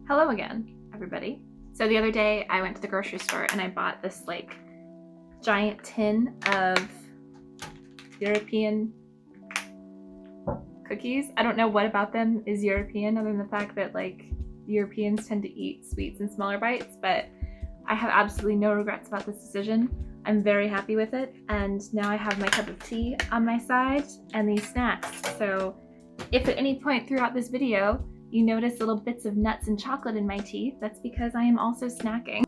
Hello again, everybody. So the other day I went to the grocery store and I bought this like giant tin of European cookies. I don't know what about them is European other than the fact that like Europeans tend to eat sweets in smaller bites, but I have absolutely no regrets about this decision. I'm very happy with it, and now I have my cup of tea on my side and these snacks. So if at any point throughout this video you notice little bits of nuts and chocolate in my teeth, that's because I am also snacking.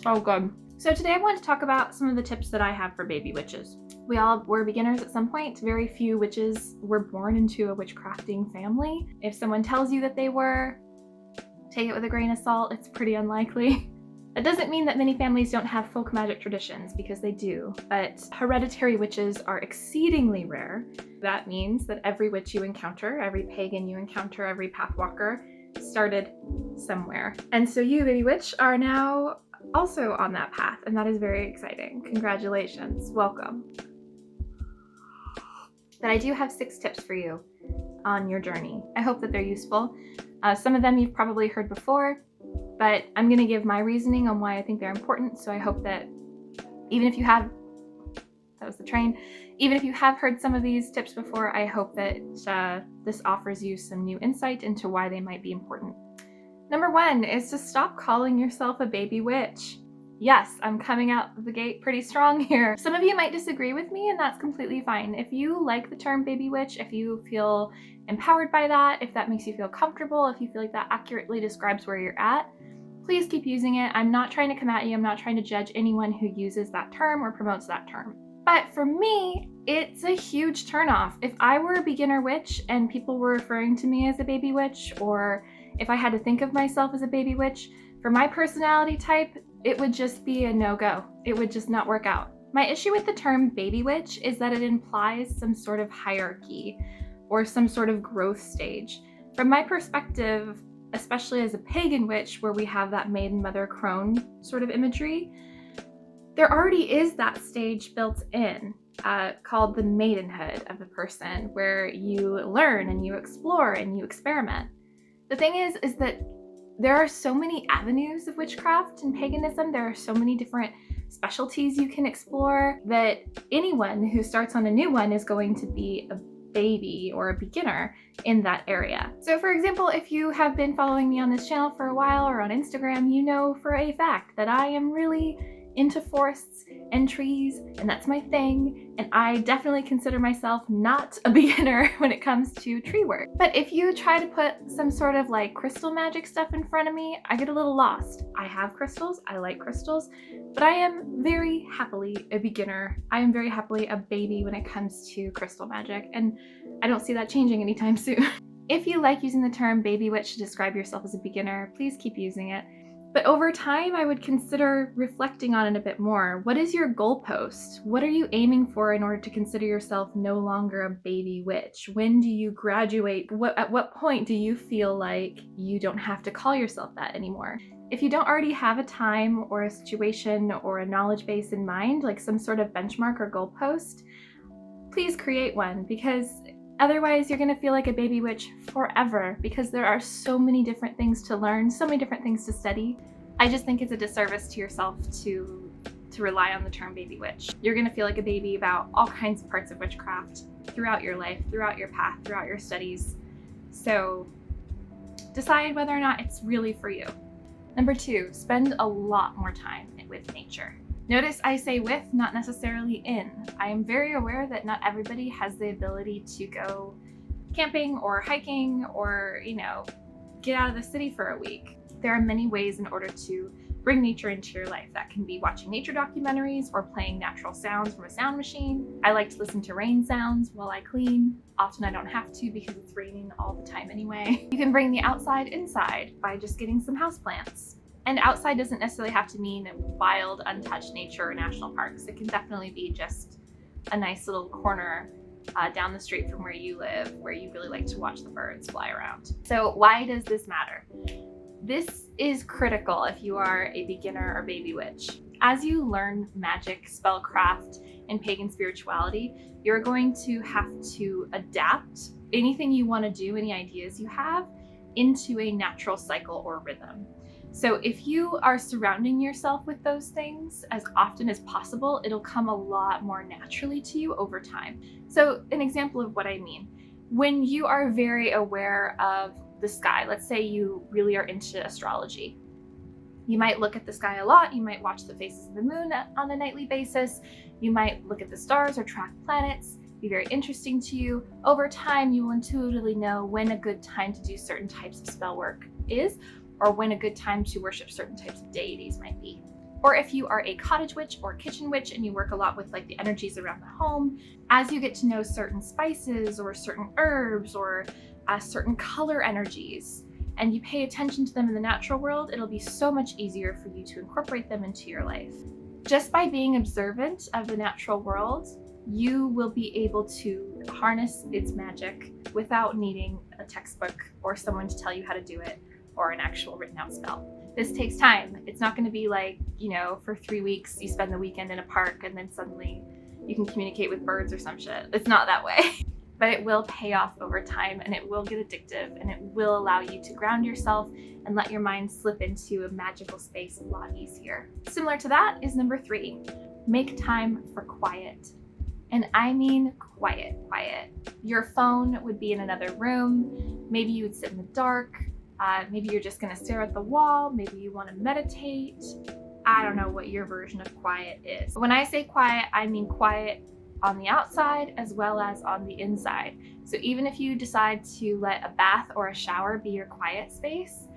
So good. So today I want to talk about some of the tips that I have for baby witches. We all were beginners at some point. Very few witches were born into a witchcrafting family. If someone tells you that they were, take it with a grain of salt. It's pretty unlikely. That doesn't mean that many families don't have folk magic traditions, because they do, but hereditary witches are exceedingly rare. That means that every witch you encounter, every pagan you encounter, every pathwalker started somewhere. And so you, baby witch, are now also on that path, and that is very exciting. Congratulations, welcome. But I do have 6 tips for you on your journey. I hope that they're useful. Some of them you've probably heard before, but I'm going to give my reasoning on why I think they're important. So I hope that even if you have, that was the train, even if you have heard some of these tips before, I hope that this offers you some new insight into why they might be important. Number 1 is to stop calling yourself a baby witch. Yes, I'm coming out the gate pretty strong here. Some of you might disagree with me, and that's completely fine. If you like the term baby witch, if you feel empowered by that, if that makes you feel comfortable, if you feel like that accurately describes where you're at, please keep using it. I'm not trying to come at you. I'm not trying to judge anyone who uses that term or promotes that term. But for me, it's a huge turnoff. If I were a beginner witch and people were referring to me as a baby witch, or if I had to think of myself as a baby witch, for my personality type, it would just be a no-go. It would just not work out. My issue with the term baby witch is that it implies some sort of hierarchy or some sort of growth stage. From my perspective, especially as a pagan witch, where we have that maiden mother crone sort of imagery, there already is that stage built in called the maidenhood of the person, where you learn and you explore and you experiment. The thing is that there are so many avenues of witchcraft and paganism. There are so many different specialties you can explore that anyone who starts on a new one is going to be a baby or a beginner in that area. So for example, if you have been following me on this channel for a while or on Instagram, you know for a fact that I am really into forests and trees, and that's my thing, and I definitely consider myself not a beginner when it comes to tree work. But if you try to put some sort of like crystal magic stuff in front of me, I get a little lost. I have crystals, I like crystals, but I am very happily a beginner. I am very happily a baby when it comes to crystal magic, and I don't see that changing anytime soon. If you like using the term baby witch to describe yourself as a beginner, please keep using it. But over time, I would consider reflecting on it a bit more. What is your goalpost? What are you aiming for in order to consider yourself no longer a baby witch? When do you graduate? At what point do you feel like you don't have to call yourself that anymore? If you don't already have a time or a situation or a knowledge base in mind, like some sort of benchmark or goalpost, please create one, because otherwise, you're going to feel like a baby witch forever, because there are so many different things to learn, so many different things to study. I just think it's a disservice to yourself to rely on the term baby witch. You're going to feel like a baby about all kinds of parts of witchcraft throughout your life, throughout your path, throughout your studies. So decide whether or not it's really for you. Number 2, spend a lot more time with nature. Notice I say with, not necessarily in. I am very aware that not everybody has the ability to go camping or hiking or, get out of the city for a week. There are many ways in order to bring nature into your life. That can be watching nature documentaries or playing natural sounds from a sound machine. I like to listen to rain sounds while I clean. Often I don't have to because it's raining all the time anyway. You can bring the outside inside by just getting some houseplants. And outside doesn't necessarily have to mean wild, untouched nature or national parks. It can definitely be just a nice little corner down the street from where you live, where you really like to watch the birds fly around. So why does this matter? This is critical if you are a beginner or baby witch. As you learn magic, spellcraft, and pagan spirituality, you're going to have to adapt anything you want to do, any ideas you have, into a natural cycle or rhythm. So if you are surrounding yourself with those things as often as possible, it'll come a lot more naturally to you over time. So an example of what I mean, when you are very aware of the sky, let's say you really are into astrology, you might look at the sky a lot, you might watch the phases of the moon on a nightly basis, you might look at the stars or track planets, be very interesting to you. Over time, you will intuitively know when a good time to do certain types of spell work is, or when a good time to worship certain types of deities might be. Or if you are a cottage witch or kitchen witch and you work a lot with like the energies around the home, as you get to know certain spices or certain herbs or certain color energies, and you pay attention to them in the natural world, it'll be so much easier for you to incorporate them into your life. Just by being observant of the natural world, you will be able to harness its magic without needing a textbook or someone to tell you how to do it or an actual written out spell. This takes time. It's not going to be like, for 3 weeks you spend the weekend in a park and then suddenly you can communicate with birds or some shit. It's not that way. But it will pay off over time, and it will get addictive, and it will allow you to ground yourself and let your mind slip into a magical space a lot easier. Similar to that is number 3, make time for quiet. And I mean quiet. Your phone would be in another room. Maybe you would sit in the dark. Maybe you're just gonna stare at the wall. Maybe you wanna meditate. I don't know what your version of quiet is. When I say quiet, I mean quiet on the outside as well as on the inside. So even if you decide to let a bath or a shower be your quiet space,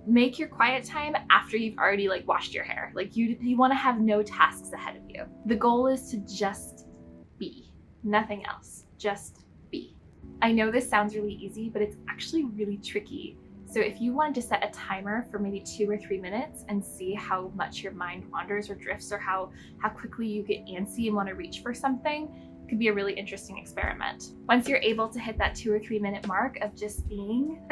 make your quiet time after you've already washed your hair. You want to have no tasks ahead of you. The goal is to just be, nothing else, just be. I know this sounds really easy, but it's actually really tricky. So if you wanted to set a timer for maybe 2 or 3 minutes and see how much your mind wanders or drifts, or how quickly you get antsy and want to reach for something, it could be a really interesting experiment. Once you're able to hit that 2 or 3 minute mark of just being,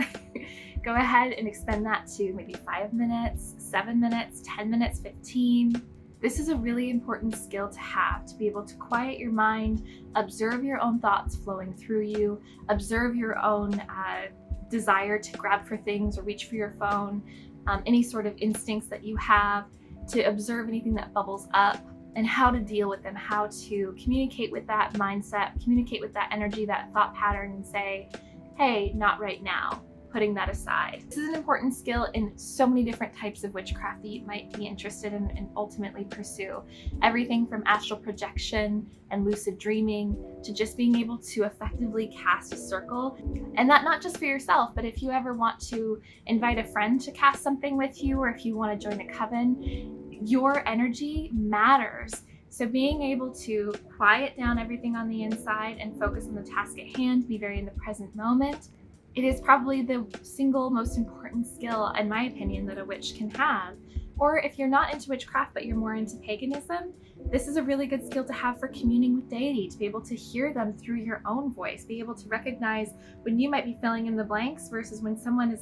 go ahead and extend that to maybe 5 minutes, 7 minutes, 10 minutes, 15. This is a really important skill to have, to be able to quiet your mind, observe your own thoughts flowing through you, observe your own desire to grab for things or reach for your phone, any sort of instincts that you have, to observe anything that bubbles up and how to deal with them, how to communicate with that mindset, communicate with that energy, that thought pattern, and say, hey, not right now, putting that aside. This is an important skill in so many different types of witchcraft that you might be interested in and ultimately pursue. Everything from astral projection and lucid dreaming to just being able to effectively cast a circle. And that not just for yourself, but if you ever want to invite a friend to cast something with you, or if you want to join a coven, your energy matters. So being able to quiet down everything on the inside and focus on the task at hand, be very in the present moment, it is probably the single most important skill, in my opinion, that a witch can have. Or if you're not into witchcraft, but you're more into paganism, this is a really good skill to have for communing with deity, to be able to hear them through your own voice, be able to recognize when you might be filling in the blanks versus when someone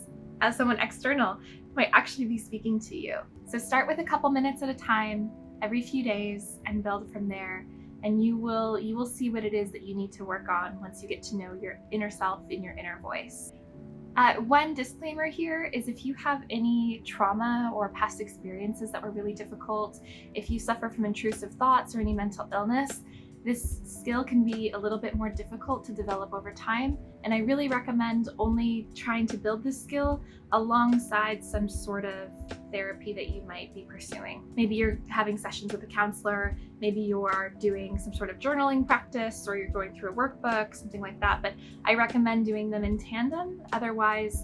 external might actually be speaking to you. So start with a couple minutes at a time, every few days, and build from there. And you will see what it is that you need to work on once you get to know your inner self and your inner voice. One disclaimer here is, if you have any trauma or past experiences that were really difficult, if you suffer from intrusive thoughts or any mental illness, this skill can be a little bit more difficult to develop over time, and I really recommend only trying to build this skill alongside some sort of therapy that you might be pursuing. Maybe you're having sessions with a counselor, maybe you are doing some sort of journaling practice, or you're going through a workbook, something like that, but I recommend doing them in tandem. Otherwise,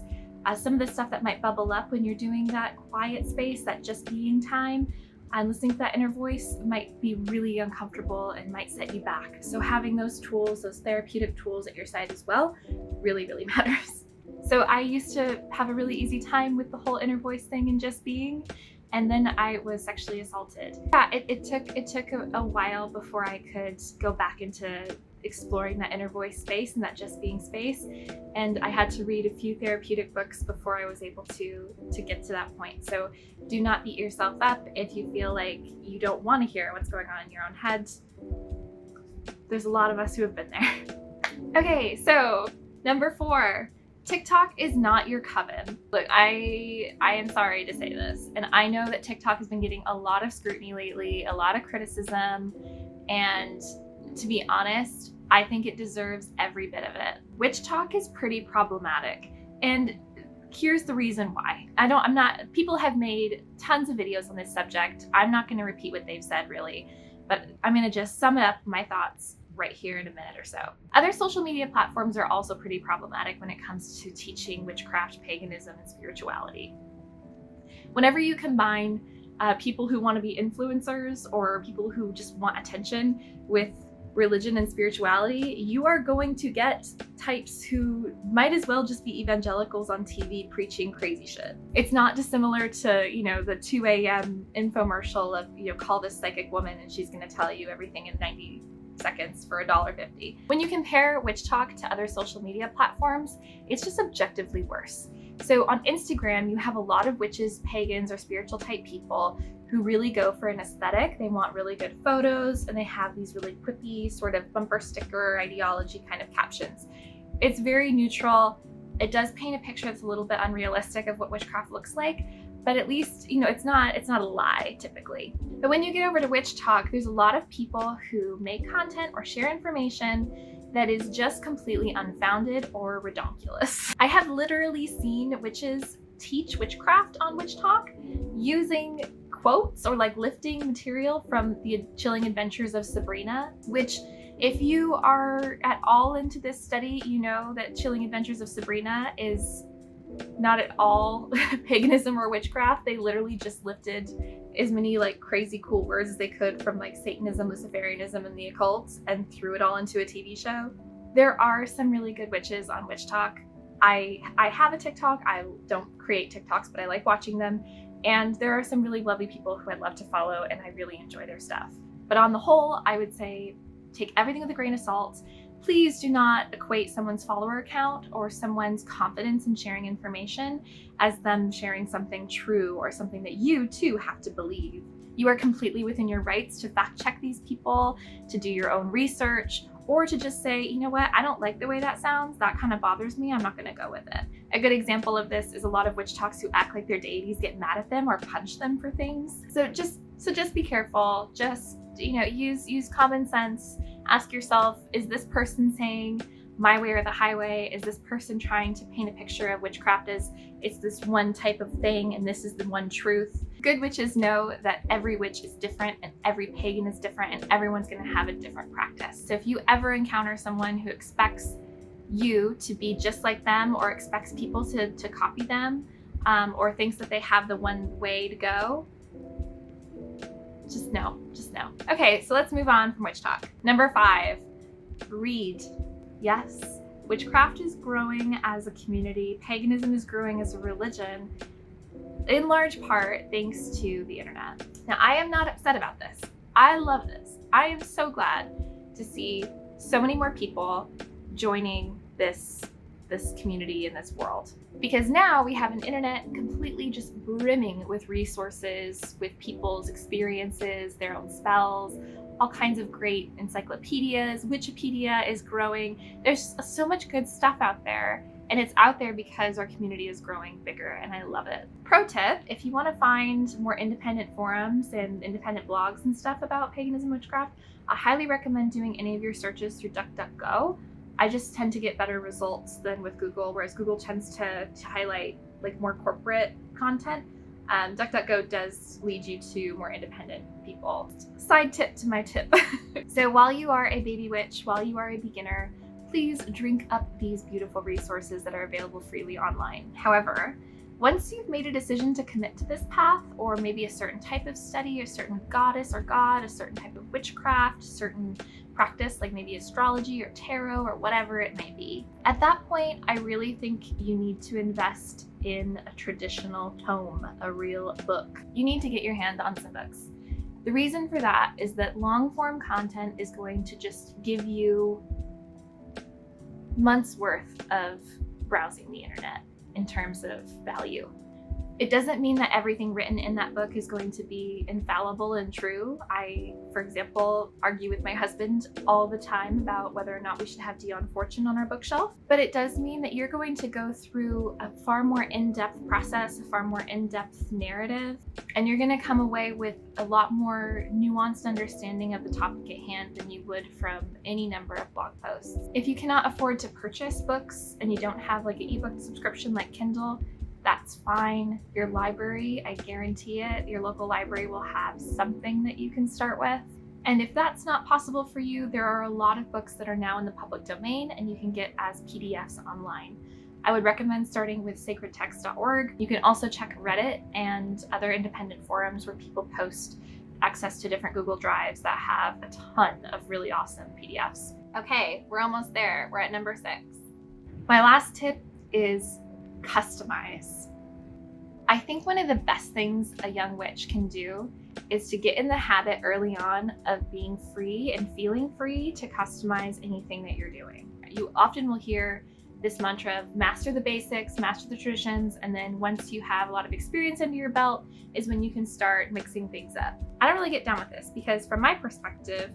some of the stuff that might bubble up when you're doing that quiet space, that just being time, and listening to that inner voice might be really uncomfortable and might set you back. So having those tools, those therapeutic tools at your side as well, really, really matters. So I used to have a really easy time with the whole inner voice thing and just being, and then I was sexually assaulted. Yeah, it took a while before I could go back into exploring that inner voice space and that just being space, and I had to read a few therapeutic books before I was able to get to that point. So do not beat yourself up if you feel like you don't want to hear what's going on in your own head. There's a lot of us who have been there. Okay, so number 4, TikTok is not your coven. Look, I am sorry to say this, and I know that TikTok has been getting a lot of scrutiny lately, a lot of criticism, and to be honest, I think it deserves every bit of it. WitchTok is pretty problematic, and here's the reason why. People have made tons of videos on this subject. I'm not going to repeat what they've said really, but I'm going to just sum up my thoughts right here in a minute or so. Other social media platforms are also pretty problematic when it comes to teaching witchcraft, paganism, and spirituality. Whenever you combine people who want to be influencers or people who just want attention with religion and spirituality, you are going to get types who might as well just be evangelicals on TV preaching crazy shit. It's not dissimilar to, the 2 a.m. infomercial of, call this psychic woman and she's going to tell you everything in 90 seconds for $1.50. When you compare WitchTok to other social media platforms, it's just objectively worse. So on Instagram, you have a lot of witches, pagans, or spiritual type people who really go for an aesthetic. They want really good photos, and they have these really quippy sort of bumper sticker ideology kind of captions. It's very neutral. It does paint a picture that's a little bit unrealistic of what witchcraft looks like, but at least, it's not a lie typically. But when you get over to WitchTok, there's a lot of people who make content or share information that is just completely unfounded or redonkulous. I have literally seen witches teach witchcraft on WitchTok using quotes or lifting material from the Chilling Adventures of Sabrina, which if you are at all into this study, you know that Chilling Adventures of Sabrina is not at all paganism or witchcraft. They literally just lifted as many crazy cool words as they could from Satanism, Luciferianism, and the occult and threw it all into a TV show. There are some really good witches on WitchTok. I have a TikTok. I don't create TikToks, but I like watching them. And there are some really lovely people who I'd love to follow, and I really enjoy their stuff. But on the whole, I would say take everything with a grain of salt. Please do not equate someone's follower account or someone's confidence in sharing information as them sharing something true or something that you too have to believe. You are completely within your rights to fact check these people, to do your own research, or to just say, you know what, I don't like the way that sounds, that kind of bothers me, I'm not gonna go with it. A good example of this is a lot of witch talks who act like their deities get mad at them or punch them for things. So just be careful, just use common sense. Ask yourself, is this person saying my way or the highway? Is this person trying to paint a picture of witchcraft as it's this one type of thing and this is the one truth? Good witches know that every witch is different and every pagan is different and everyone's going to have a different practice. So if you ever encounter someone who expects you to be just like them or expects people to copy them or thinks that they have the one way to go, just know. Okay, so let's move on from WitchTok. Number 5, read. Yes, witchcraft is growing as a community. Paganism is growing as a religion, in large part thanks to the internet. Now, I am not upset about this. I love this. I am so glad to see so many more people joining this community in this world. Because now we have an internet completely just brimming with resources, with people's experiences, their own spells, all kinds of great encyclopedias. Wikipedia is growing. There's so much good stuff out there, and it's out there because our community is growing bigger, and I love it. Pro tip, if you want to find more independent forums and independent blogs and stuff about paganism and witchcraft, I highly recommend doing any of your searches through DuckDuckGo. I just tend to get better results than with Google, whereas Google tends to highlight more corporate content. DuckDuckGo does lead you to more independent people. Side tip to my tip. So while you are a baby witch, while you are a beginner, please drink up these beautiful resources that are available freely online. However, once you've made a decision to commit to this path, or maybe a certain type of study, a certain goddess or god, a certain type of witchcraft, certain practice like maybe astrology or tarot or whatever it may be, at that point, I really think you need to invest in a traditional tome, a real book. You need to get your hand on some books. The reason for that is that long form content is going to just give you months worth of browsing the internet in terms of value. It doesn't mean that everything written in that book is going to be infallible and true. I, for example, argue with my husband all the time about whether or not we should have Dion Fortune on our bookshelf. But it does mean that you're going to go through a far more in-depth process, a far more in-depth narrative, and you're going to come away with a lot more nuanced understanding of the topic at hand than you would from any number of blog posts. If you cannot afford to purchase books and you don't have like an ebook subscription like Kindle, that's fine. Your library, I guarantee it, your local library will have something that you can start with. And if that's not possible for you, there are a lot of books that are now in the public domain and you can get as PDFs online. I would recommend starting with sacredtext.org. You can also check Reddit and other independent forums where people post access to different Google Drives that have a ton of really awesome PDFs. Okay, we're almost there. We're at number 6. My last tip is customize. I think one of the best things a young witch can do is to get in the habit early on of being free and feeling free to customize anything that you're doing. You often will hear this mantra of master the basics, master the traditions, and then once you have a lot of experience under your belt is when you can start mixing things up. I don't really get down with this because from my perspective,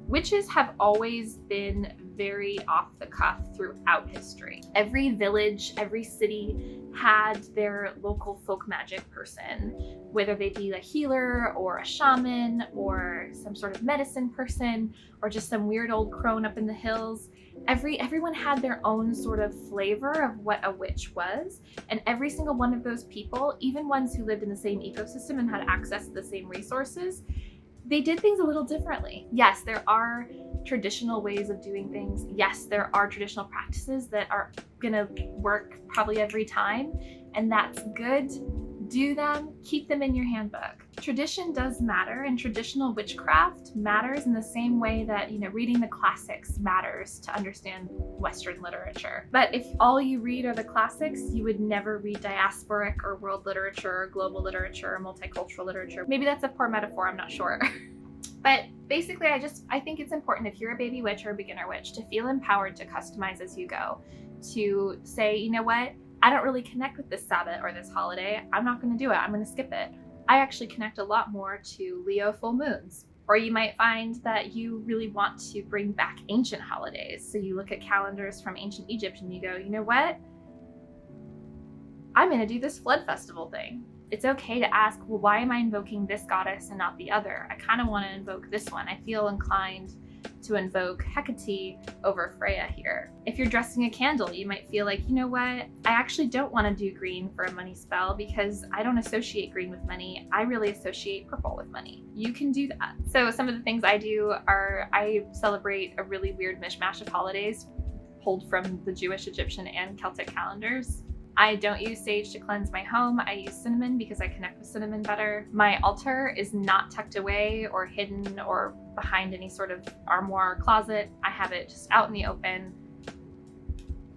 witches have always been very off the cuff throughout history. Every village, every city had their local folk magic person, whether they be a healer or a shaman or some sort of medicine person or just some weird old crone up in the hills. Everyone had their own sort of flavor of what a witch was, and every single one of those people, even ones who lived in the same ecosystem and had access to the same resources, they did things a little differently. Yes, there are traditional ways of doing things. Yes, there are traditional practices that are gonna work probably every time, and that's good. Do them, keep them in your handbook. Tradition does matter, and traditional witchcraft matters in the same way that, reading the classics matters to understand Western literature. But if all you read are the classics, you would never read diasporic or world literature or global literature or multicultural literature. Maybe that's a poor metaphor, I'm not sure. But basically, I think it's important if you're a baby witch or a beginner witch to feel empowered to customize as you go. To say, you know what? I don't really connect with this Sabbath or this holiday. I'm not going to do it. I'm going to skip it. I actually connect a lot more to Leo full moons. Or you might find that you really want to bring back ancient holidays. So you look at calendars from ancient Egypt and you go, you know what? I'm going to do this flood festival thing. It's okay to ask, well, why am I invoking this goddess and not the other? I kind of want to invoke this one. I feel inclined to invoke Hecate over Freya here. If you're dressing a candle, you might feel like, you know what? I actually don't want to do green for a money spell because I don't associate green with money. I really associate purple with money. You can do that. So some of the things I do are I celebrate a really weird mishmash of holidays pulled from the Jewish, Egyptian, and Celtic calendars. I don't use sage to cleanse my home. I use cinnamon because I connect with cinnamon better. My altar is not tucked away or hidden or behind any sort of armoire or closet. I have it just out in the open.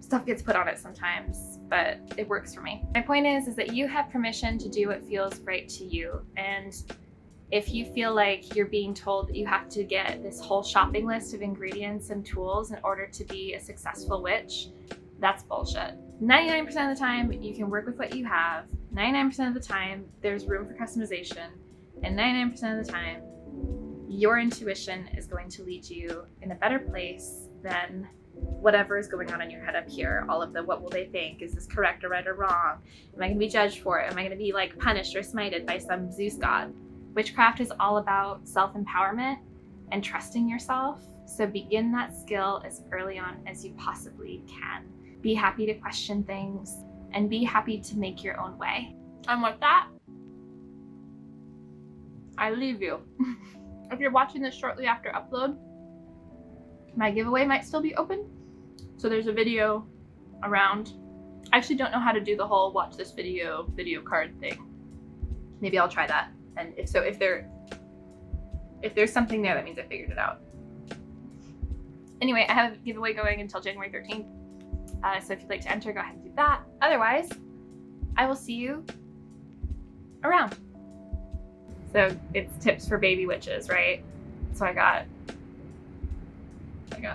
Stuff gets put on it sometimes, but it works for me. My point is that you have permission to do what feels right to you. And if you feel like you're being told that you have to get this whole shopping list of ingredients and tools in order to be a successful witch, that's bullshit. 99% of the time, you can work with what you have. 99% of the time, there's room for customization. And 99% of the time, your intuition is going to lead you in a better place than whatever is going on in your head up here. All of the what will they think? Is this correct or right or wrong? Am I going to be judged for it? Am I going to be punished or smited by some Zeus god? Witchcraft is all about self-empowerment and trusting yourself. So begin that skill as early on as you possibly can. Be happy to question things and be happy to make your own way. And with that, I leave you. If you're watching this shortly after upload, my giveaway might still be open. So there's a video around. I actually don't know how to do the whole watch this video card thing. Maybe I'll try that. And if there's something there, that means I figured it out. Anyway, I have a giveaway going until January 13th. So if you'd like to enter, go ahead and do that. Otherwise, I will see you around. So it's tips for baby witches, right? So I got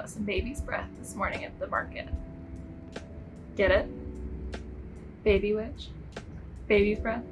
some baby's breath this morning at the market. Get it? Baby witch. Baby's breath.